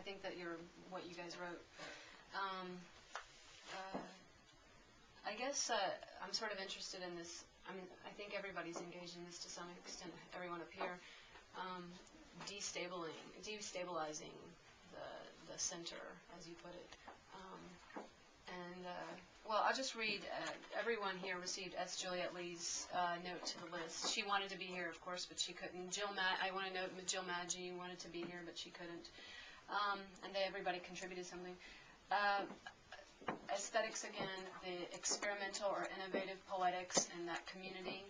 think that what you guys wrote. I guess I'm sort of interested in this. I mean, I think everybody's engaged in this to some extent, everyone up here, destabilizing the center, as you put it. Well, I'll just read, everyone here received S. Juliet Lee's note to the list. She wanted to be here, of course, but she couldn't. I want to note Jill Maggi wanted to be here, but she couldn't. And everybody contributed something. Aesthetics again, the experimental or innovative poetics in that community.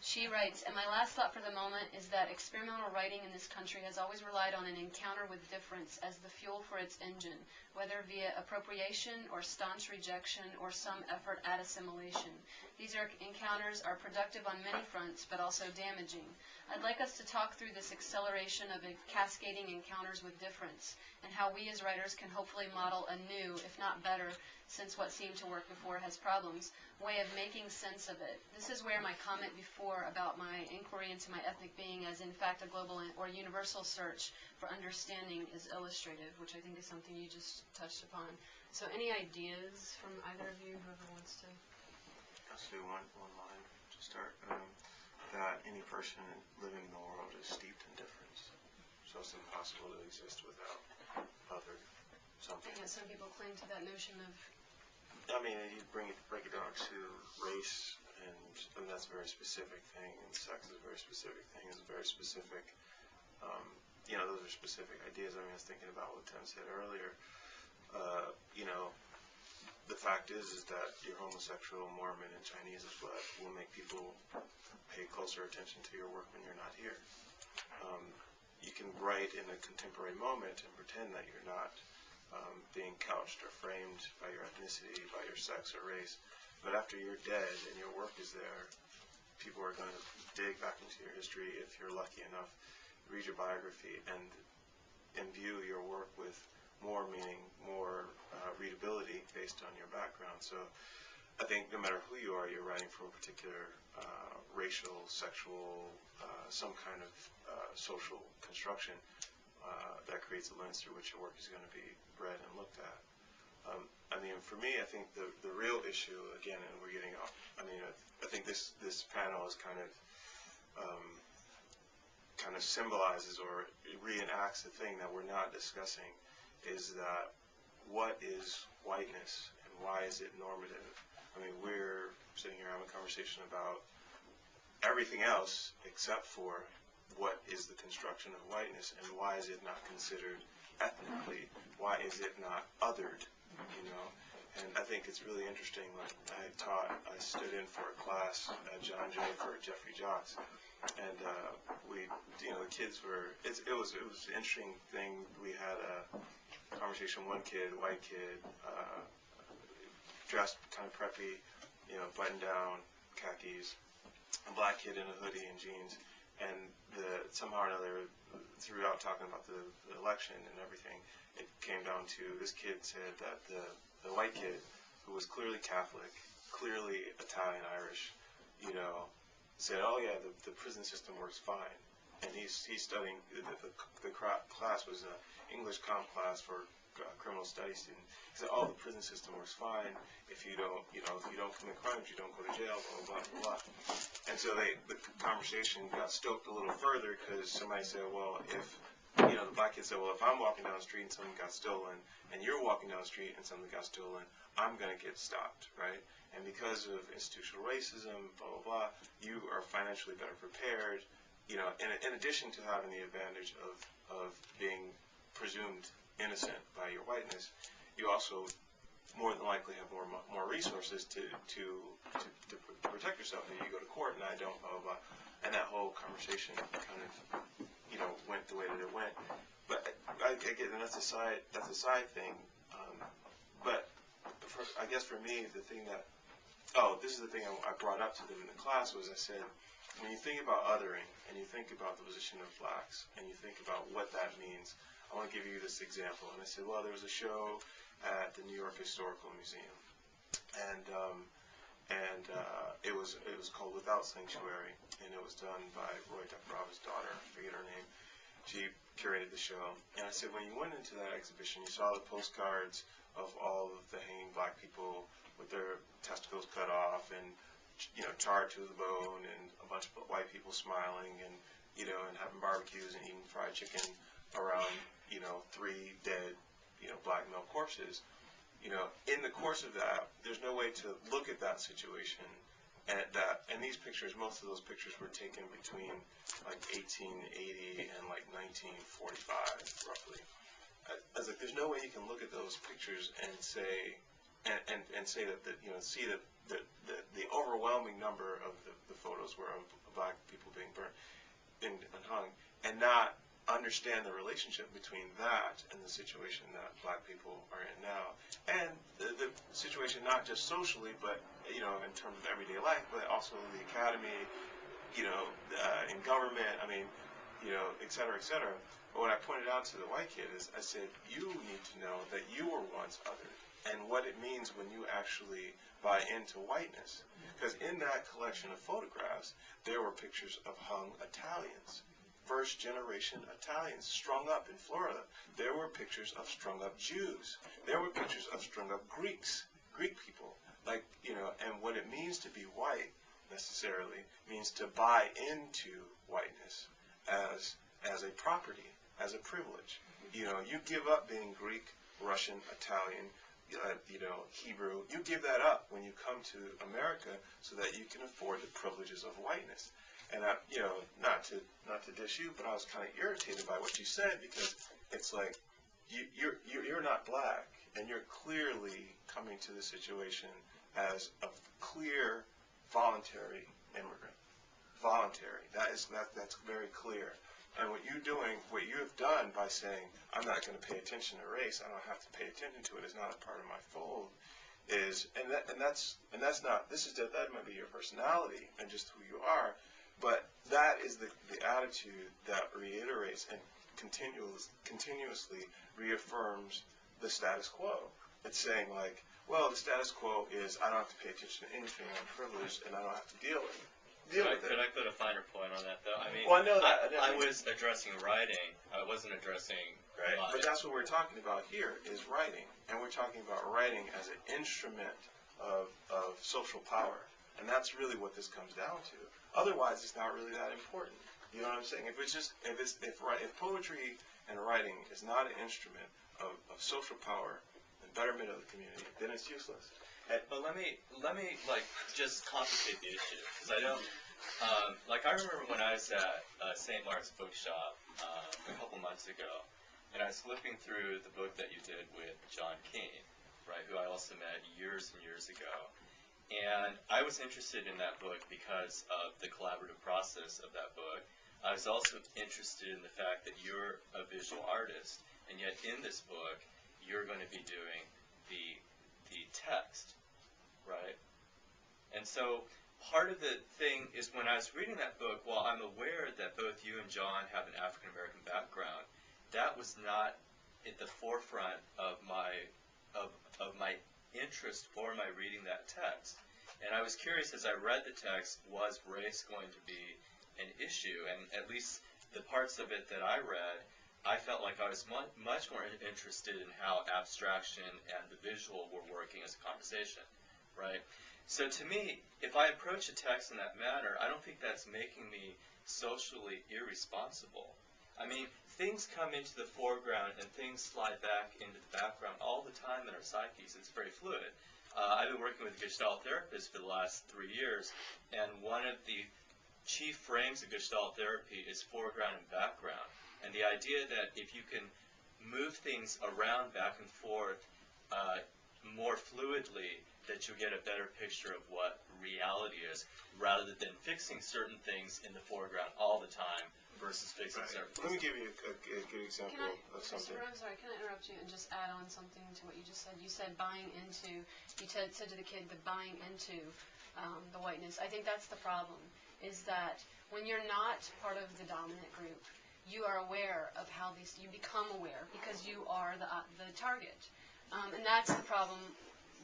She writes, and my last thought for the moment is that experimental writing in this country has always relied on an encounter with difference as the fuel for its engine, whether via appropriation or staunch rejection or some effort at assimilation. These encounters are productive on many fronts, but also damaging. I'd like us to talk through this acceleration of cascading encounters with difference, and how we as writers can hopefully model a new, if not better, since what seemed to work before has problems, way of making sense of it. This is where my comment before about my inquiry into my ethnic being as in fact a global or universal search for understanding is illustrative, which I think is something you just touched upon. So any ideas from either of you, whoever wants to? I'll say one line to start, that any person living in the world is steeped in difference. So it's impossible to exist without other something. Yeah, some people cling to that notion of... I mean, you break it down to race, and that's a very specific thing, and sex is a very specific thing, it's very specific, those are specific ideas. I mean, I was thinking about what Tim said earlier. The fact is that you're homosexual, Mormon, and Chinese is what will make people pay closer attention to your work when you're not here. You can write in a contemporary moment and pretend that you're not being couched or framed by your ethnicity, by your sex or race. But after you're dead and your work is there, people are going to dig back into your history if you're lucky enough, read your biography, and imbue your work with more meaning, more readability based on your background. So I think no matter who you are, you're writing for a particular racial, sexual, some kind of social construction that creates a lens through which your work is going to be read and looked at. I mean, for me, I think the real issue, again, and we're getting off, I mean, I think this panel is kind of symbolizes or reenacts the thing that we're not discussing, is that what is whiteness and why is it normative? I mean, we're sitting here having a conversation about everything else except for what is the construction of whiteness and why is it not considered ethnically? Why is it not othered? And I think it's really interesting. Like I stood in for a class at John Jay for Jeffrey Jocks, and the kids were. It was an interesting thing. We had a conversation. One kid, white kid, dressed kind of preppy, button down, khakis. A black kid in a hoodie and jeans, and somehow or another, throughout talking about the election and everything, it came down to this kid said that the white kid, who was clearly Catholic, clearly Italian Irish, said, "Oh yeah, the prison system works fine," and he's studying. The class was an English comp class for criminal studies student. He said, "Oh, the prison system works fine. If you don't commit crimes, you don't go to jail, blah, blah, blah, blah." And so the conversation got stoked a little further because somebody said, well, if, the black kid said, well, if I'm walking down the street and something got stolen, and you're walking down the street and something got stolen, I'm going to get stopped, right? And because of institutional racism, blah, blah, blah, you are financially better prepared, in addition to having the advantage of being presumed innocent by your whiteness, you also more than likely have more resources to protect yourself if you go to court, and I don't, blah, blah, blah. And that whole conversation kind of, went the way that it went. But I get, and that's a side thing. But I guess for me, the thing that, this is the thing I brought up to them in the class was I said, when you think about othering, and you think about the position of blacks, and you think about what that means, I want to give you this example. And I said, well, there was a show at the New York Historical Museum, and it was called Without Sanctuary, and it was done by Roy Duck-Brava's daughter, I forget her name, She curated the show, and I said, when you went into that exhibition, you saw the postcards of all of the hanging black people with their testicles cut off and, you know, charred to the bone, and a bunch of white people smiling and, you know, and having barbecues and eating fried chicken around, you know, 3 dead, you know, black male corpses. You know, in the course of that, there's no way to look at that situation. And these pictures, most of those pictures were taken between like 1880 and like 1945, roughly. I was like, there's no way you can look at those pictures and say, and say that you know, see that the overwhelming number of the photos were of black people being burnt and hung, and not understand the relationship between that and the situation that black people are in now, and the situation not just socially, but, you know, in terms of everyday life, but also the academy, you know, in government, I mean, you know, et cetera, et cetera. But what I pointed out to the white kid is, I said, you need to know that you were once othered, and what it means when you actually buy into whiteness. Because in that collection of photographs, there were pictures of hung Italians, first-generation Italians strung up in Florida. There were pictures of strung-up Jews. There were pictures of strung-up Greeks, Greek people. Like, you know, and what it means to be white, necessarily, means to buy into whiteness as a property, as a privilege. You know, you give up being Greek, Russian, Italian, you know, Hebrew. You give that up when you come to America so that you can afford the privileges of whiteness. And you know, not to dish you, but I was kind of irritated by what you said, because it's like you're not black, and you're clearly coming to the situation as a clear voluntary immigrant. Voluntary. That's very clear. And what you're doing, what you have done by saying, I'm not going to pay attention to race, I don't have to pay attention to it, it's not a part of my fold, is, that's not, that might be your personality and just who you are, but that is the attitude that reiterates and continuously reaffirms the status quo. It's saying, like, well, the status quo is I don't have to pay attention to anything, I'm privileged, and I don't have to deal with it. Could I put a finer point on that, though? I mean, well, I know that. I was addressing writing. I wasn't addressing right. But that's what we're talking about here, is writing. And we're talking about writing as an instrument of social power. And that's really what this comes down to. Otherwise, it's not really that important. You know what I'm saying? If poetry and writing is not an instrument of social power and betterment of the community, then it's useless. But let me like just complicate the issue, because I don't like, I remember when I was at St. Mark's Bookshop a couple months ago, and I was flipping through the book that you did with John Keane, right, who I also met years and years ago. And I was interested in that book because of the collaborative process of that book. I was also interested in the fact that you're a visual artist, and yet in this book, you're going to be doing the text, right? And so part of the thing is, when I was reading that book, while I'm aware that both you and John have an African-American background, that was not at the forefront of my interest for my reading that text. And I was curious, as I read the text, was race going to be an issue? And at least the parts of it that I read, I felt like I was much more interested in how abstraction and the visual were working as a conversation, right? So to me, if I approach a text in that manner, I don't think that's making me socially irresponsible. I mean, things come into the foreground and things slide back into the background all the time in our psyches. It's very fluid. I've been working with a Gestalt therapist for the last 3 years, and one of the chief frames of Gestalt therapy is foreground and background. And the idea that if you can move things around back and forth more fluidly, that you'll get a better picture of what reality is, rather than fixing certain things in the foreground all the time versus fixing certain things. Let me give you a good example of something. I'm sorry, can I interrupt you and just add on something to what you just said? You said buying into, you said to the kid, the buying into the whiteness. I think that's the problem, is that when you're not part of the dominant group, you are aware of how these, you become aware because you are the target. And that's the problem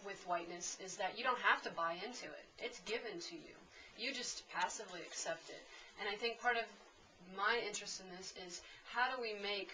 with whiteness, is that you don't have to buy into it. It's given to you. You just passively accept it. And I think part of my interest in this is how do we make